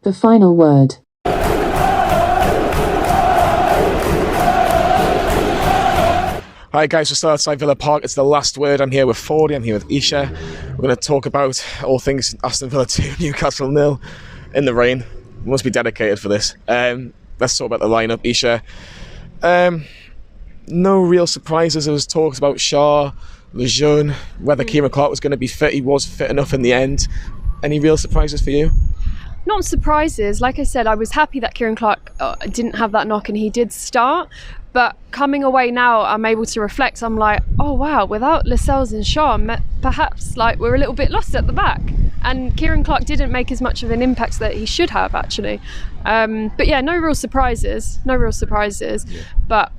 The final word. Hi guys, we're still outside Villa Park. It's the last word. I'm here with Fordey, I'm here with Eisha. We're going to talk about all things Aston Villa 2, Newcastle 0 in the rain. We must be dedicated for this. Let's talk about the lineup, Eisha. No real surprises. There was talks about Shaw, Lejeune, whether Kieran Clark was going to be fit. He was fit enough in the end. Any real surprises for you? Not surprises. Like I said, I was happy that Kieran Clark didn't have that knock and he did start. But coming away now, I'm able to reflect. I'm like, oh wow, without Lascelles and Shaw, perhaps like we're a little bit lost at the back. And Kieran Clark didn't make as much of an impact that he should have, actually. But yeah, no real surprises. Yeah. But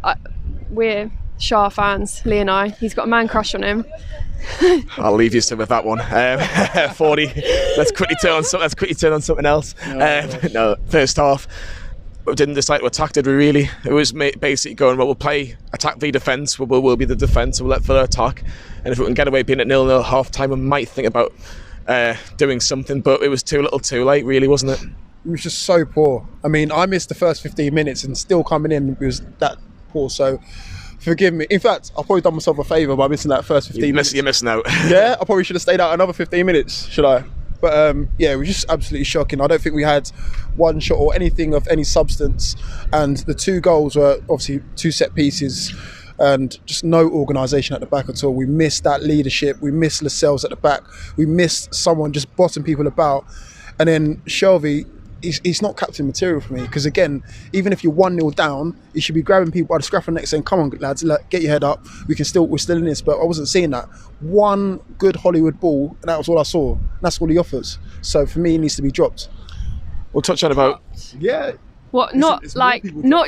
we're Shaw fans, Lee and I. He's got a man crush on him. I'll leave you with that one. 40. Let's quickly turn on something else. No, first half. We didn't decide to attack, did we really? It was basically going, well, we'll play attack v defence, we'll be the defence, we'll let Villa attack. And if we can get away being at 0-0 at half time, we might think about doing something, but it was too little too late, really, wasn't it? It was just so poor. I mean, I missed the first 15 minutes and still coming in was that poor, so forgive me. In fact, I've probably done myself a favour by missing that first 15 minutes. You're missing out. Yeah, I probably should have stayed out another 15 minutes, should I? But yeah, it was just absolutely shocking. I don't think we had one shot or anything of any substance. And the two goals were obviously two set pieces and just no organisation at the back at all. We missed that leadership. We missed Lascelles at the back. We missed someone just bossing people about. And then Shelvey, he's not captain material for me, because again, even if you're 1-0 down, you should be grabbing people by the scruff of the neck saying, come on lads, get your head up, we're still in this. But I wasn't seeing that. One good Hollywood ball, and that was all I saw. And that's all he offers. So for me, he needs to be dropped. We'll touch on about... Yeah. What, not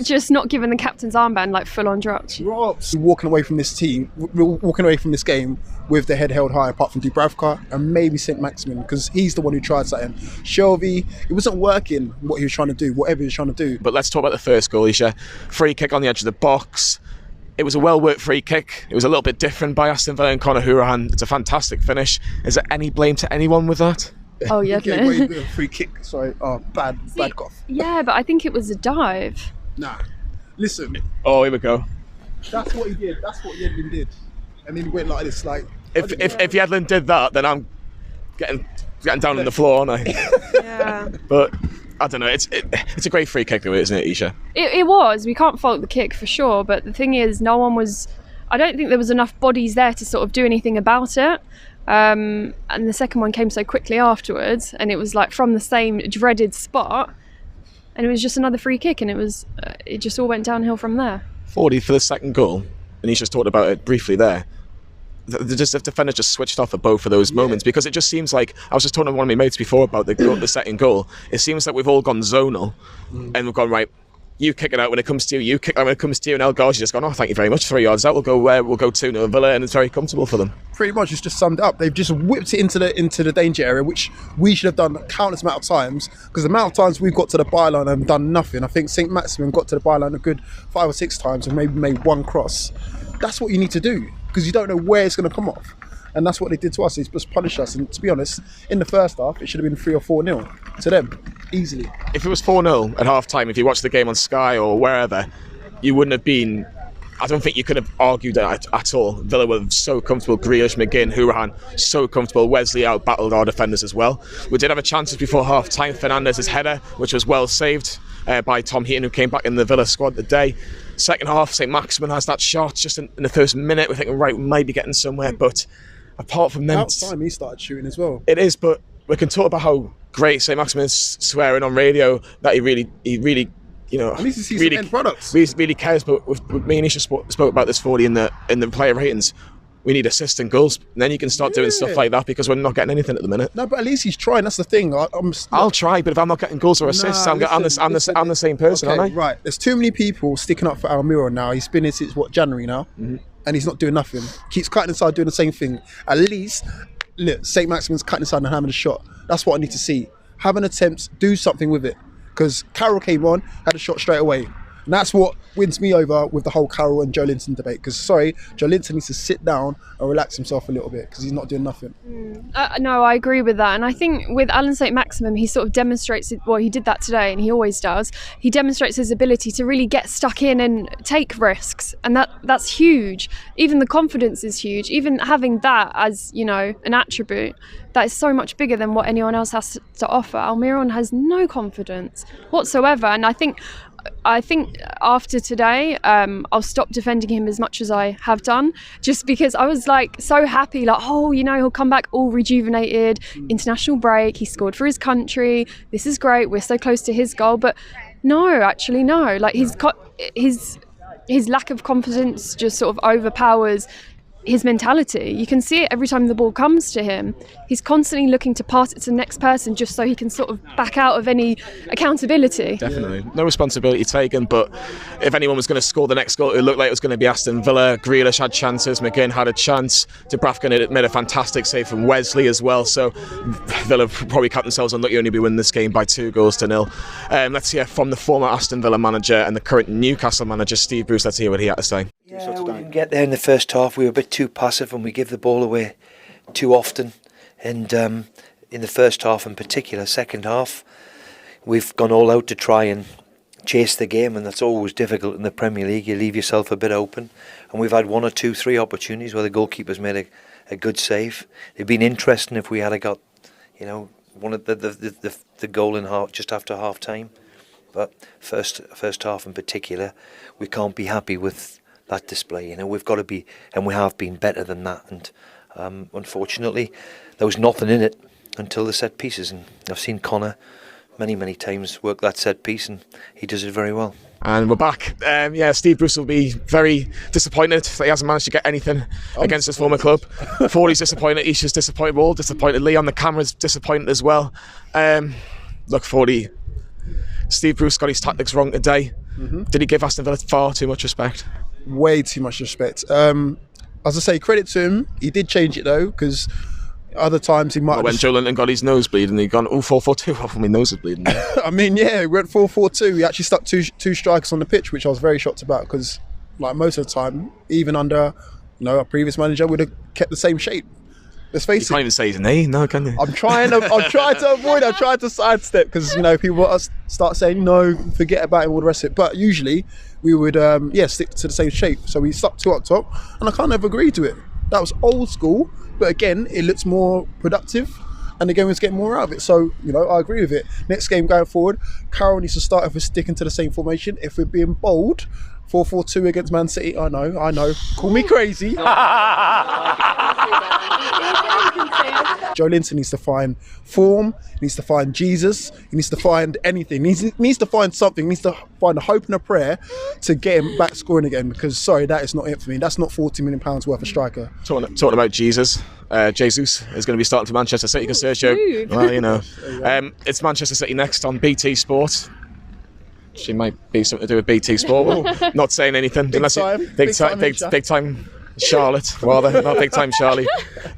just not giving the captain's armband, like full on drops. Walking away from this team, walking away from this game with the head held high, apart from Dubravka and maybe Saint-Maximin, because he's the one who tried something. Shelvey, it wasn't working what he was trying to do, whatever he was trying to do. But let's talk about the first goal, Eisha. Free kick on the edge of the box. It was a well-worked free kick. It was a little bit different by Aston Villa and Conor Hourihane. It's a fantastic finish. Is there any blame to anyone with that? Oh yeah, free kick. Sorry, bad cough. Yeah, but I think it was a dive. Nah, listen. Oh, here we go. That's what he did. That's what Yedlin did, and then he went like this. Like if Yedlin did that, then I'm getting down on the floor, aren't I? Yeah. But I don't know. It's a great free kick, though, isn't it, Eisha? It was. We can't fault the kick for sure. But the thing is, no one was. I don't think there was enough bodies there to sort of do anything about it. And the second one came so quickly afterwards, and it was like from the same dreaded spot, and it was just another free kick, and it just all went downhill from there. 40 for the second goal, and he's just talked about it briefly there. The defender just switched off at both of those moments, because it just seems like, I was just talking to one of my mates before about the second goal. It seems like we've all gone zonal, and we've gone, right, you kick it out when it comes to you kick it out when it comes to you, and El Ghazi's just gone, oh, thank you very much, 3 yards out, we'll go 2-0 Villa, and it's very comfortable for them. Pretty much, it's just summed up. They've just whipped it into the danger area, which we should have done countless amount of times, because the amount of times we've got to the byline and done nothing. I think Saint-Maximin got to the byline a good 5 or 6 times and maybe made one cross. That's what you need to do, because you don't know where it's going to come off. And that's what they did to us. They just punished us. And to be honest, in the first half, it should have been 3 or 4-0 to them, easily. If it was 4-0 at half time, if you watched the game on Sky or wherever, you wouldn't have been... I don't think you could have argued that at all. Villa were so comfortable. Grealish, McGinn, Hourihane, so comfortable. Wesley out-battled our defenders as well. We did have a chance before half-time. Fernandez's header, which was well saved by Tom Heaton, who came back in the Villa squad today. Second half, Saint-Maximin has that shot just in the first minute. We're thinking, right, we might be getting somewhere, but apart from them... Outside, he started shooting as well. It is, but we can talk about how great Saint-Maximin is swearing on radio, that he really you know, at least he sees really, some end products. Really cares. But with me and Eisha spoke about this 40 in the player ratings. We need assists and goals, and then you can start doing stuff like that, because we're not getting anything at the minute. No, but at least he's trying. That's the thing. I'll try, but if I'm not getting goals or assists, I'm the same person, okay, aren't I? Right. There's too many people sticking up for Almiron now. He's been here since January now, and he's not doing nothing. Keeps cutting inside, doing the same thing. At least, look, Saint-Maximin's cutting inside and having a shot. That's what I need to see. Have an attempt, do something with it. Because Carroll came on, had a shot straight away. And that's what wins me over with the whole Carroll and Joe Linton debate. Because, sorry, Joe Linton needs to sit down and relax himself a little bit because he's not doing nothing. No, I agree with that. And I think with Alan Saint-Maximin, he sort of demonstrates it. Well, he did that today and he always does. He demonstrates his ability to really get stuck in and take risks. And that's huge. Even the confidence is huge. Even having that as, you know, an attribute, that is so much bigger than what anyone else has to offer. Almiron has no confidence whatsoever. And I think after today, I'll stop defending him as much as I have done, just because I was like so happy, like, oh, you know, he'll come back all rejuvenated, international break, he scored for his country, this is great, we're so close to his goal. But no, actually no, like his lack of confidence just sort of overpowers his mentality. You can see it every time the ball comes to him. He's constantly looking to pass it to the next person just so he can sort of back out of any accountability. Definitely. No responsibility taken, but if anyone was going to score the next goal, it looked like it was going to be Aston Villa. Grealish had chances, McGinn had a chance. Dubravka had made a fantastic save from Wesley as well, so Villa probably cut themselves unlucky only be winning this game by 2-0. Let's hear from the former Aston Villa manager and the current Newcastle manager, Steve Bruce. Let's hear what he had to say. Yeah, we didn't get there in the first half. We were a bit too passive and we give the ball away too often. And in the first half in particular, second half, we've gone all out to try and chase the game, and that's always difficult in the Premier League. You leave yourself a bit open. And we've had 1 or 2, 3 opportunities where the goalkeeper's made a good save. It'd been interesting if we had got, you know, one of the goal in just after half time. But first half in particular, we can't be happy with that display. You know, we've got to be, and we have been better than that. And unfortunately, there was nothing in it until the set pieces. And I've seen Connor many times work that set piece, and he does it very well. And we're back. Steve Bruce will be very disappointed that he hasn't managed to get anything against his former club. Fordey's disappointed, Eisha's disappointed, we're all disappointed. Leon, the camera's disappointed as well. Look, Fordey, Steve Bruce got his tactics wrong today. Did he give Aston Villa far too much respect? Way too much respect. As I say, credit to him. He did change it though, because other times he might have... When Joe Linton got his nose bleeding, he gone 4-4-2. Oh, my nose is bleeding. I mean, yeah, we went 4-4-2. We actually stuck two strikers on the pitch, which I was very shocked about, because like most of the time, even under our previous manager, would have kept the same shape. Let's face it. You can't even say his name, no, can you? I'm trying to avoid. I'm trying to sidestep, because people start saying no, forget about it, all the rest of it. But usually we would stick to the same shape. So we stuck 2 up top, and I can't ever agree to it. That was old school, but again, it looks more productive, and the game was getting more out of it. So I agree with it. Next game going forward, Carroll needs to start off with sticking to the same formation. If we're being bold, 4-4-2 against Man City. I know. Call me crazy. Joe Linton needs to find form, he needs to find Jesus, he needs to find anything. He needs to find something, he needs to find a hope and a prayer to get him back scoring again, because, sorry, that is not it for me. That's not £40 million worth of striker. Talking about Jesus, Jesus is going to be starting for Manchester City, because Sergio, well, it's Manchester City next on BT Sport. She might be something to do with BT Sport. Well, not saying anything. Big time Charlotte, rather, not big time Charlie.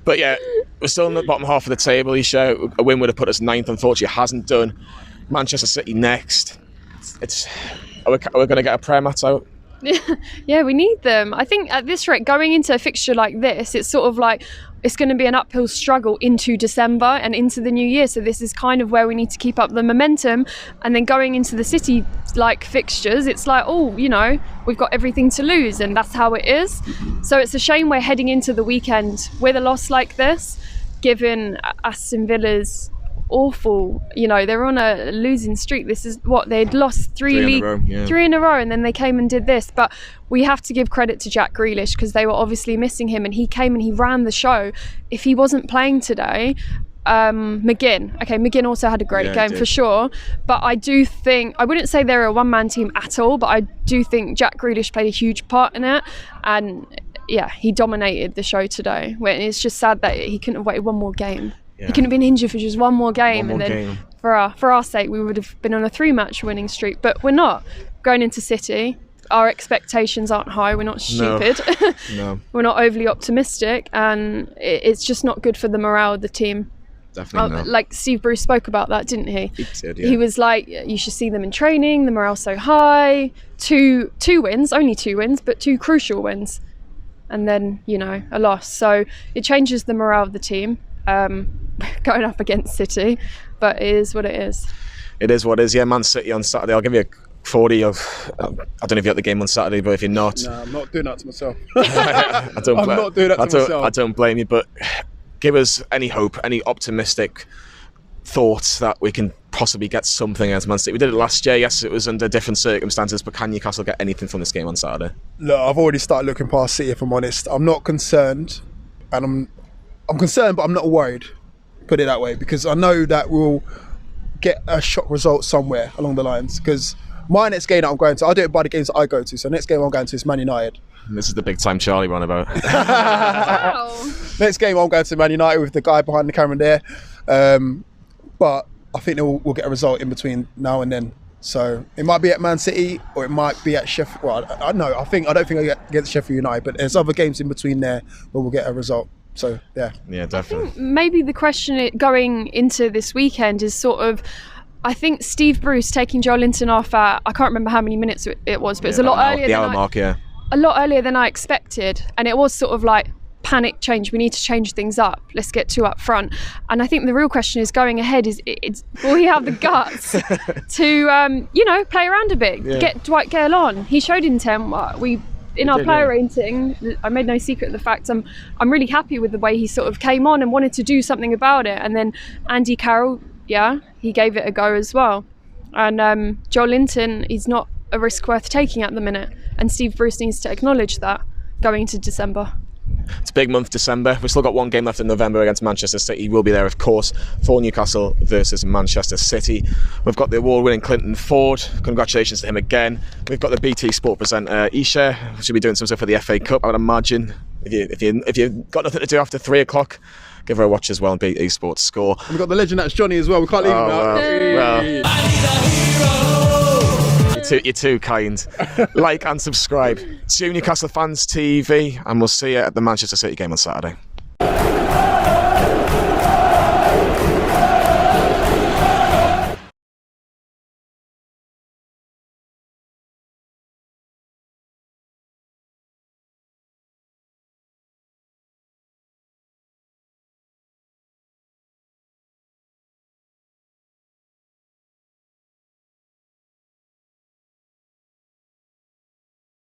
But yeah, we're still in the bottom half of the table. Eisha, a win would have put us 9th. Unfortunately, it hasn't done. Manchester City next. Are we going to get a prayer mat out? Yeah, we need them. I think at this rate, going into a fixture like this, it's sort of like it's going to be an uphill struggle into December and into the new year. So this is kind of where we need to keep up the momentum. And then going into the City like fixtures, it's like, we've got everything to lose, and that's how it is. So it's a shame we're heading into the weekend with a loss like this, given Aston Villa's awful, they're on a losing streak. This is what they'd lost three in a row, and then they came and did this. But we have to give credit to Jack Grealish, because they were obviously missing him, and he came and he ran the show. If he wasn't playing today, McGinn also had a great game for sure, but I do think, I wouldn't say they're a one-man team at all, but I do think Jack Grealish played a huge part in it, and he dominated the show today. It's just sad that he couldn't have waited one more game. He couldn't have been injured for just one more game, and then for our sake, we would have been on a 3-match winning streak. But we're not. Going into City, our expectations aren't high. We're not stupid. No. We're not overly optimistic, and it's just not good for the morale of the team. Definitely not. Like Steve Bruce spoke about that, didn't he? He did, yeah. He was like, you should see them in training, the morale's so high. Two wins, only 2 wins, but 2 crucial wins. And then, a loss. So it changes the morale of the team, going up against City, but it is what it is. It is what it is. Yeah, Man City on Saturday. I'll give you a 40 of. I don't know if you're at the game on Saturday, but if you're not, No, I'm not doing that to myself. I don't. I'm not doing that to myself. I don't blame you, but give us any hope, any optimistic thoughts that we can possibly get something as Man City. We did it last year. Yes, it was under different circumstances, but can Newcastle get anything from this game on Saturday? Look, I've already started looking past City, if I'm honest. I'm not concerned, and I'm concerned, but I'm not worried. Put it that way, because I know that we'll get a shock result somewhere along the lines. Because my next game that I'm going to, I do it by the games that I go to. So next game I'm going to is Man United. This is the big time Charlie one about. Wow. Next game I'm going to Man United with the guy behind the camera there. But I think we'll get a result in between now and then. So it might be at Man City or it might be at Sheffield. Well, I don't think I get against Sheffield United, but there's other games in between there where we'll get a result. So yeah. Yeah, definitely. Maybe the question going into this weekend is sort of, I think Steve Bruce taking Joe Linton off at, I can't remember how many minutes it was, but it was a lot earlier. The hour mark, yeah. A lot earlier than I expected, and it was sort of like panic change. We need to change things up. Let's get 2 up front. And I think the real question is going ahead is will he have the guts to play around a bit, get Dwight Gale on? He showed intent. In our player rating, I made no secret of the fact I'm really happy with the way he sort of came on and wanted to do something about it. And then Andy Carroll, he gave it a go as well. And Joe Linton, he's not a risk worth taking at the minute. And Steve Bruce needs to acknowledge that going into December. It's a big month, December. We've still got 1 game left in November against Manchester City. He will be there, of course, for Newcastle versus Manchester City. We've got the award-winning Clinton Ford. Congratulations to him again. We've got the BT Sport presenter, Eisha. Should be doing some stuff for the FA Cup, I would imagine. If you've got nothing to do after 3 o'clock, give her a watch as well on BT Sports Score. And we've got the legend that's Jonny as well. We can't leave him out. Well. You're too kind. Like and subscribe to Newcastle Fans TV, and we'll see you at the Manchester City game on Saturday.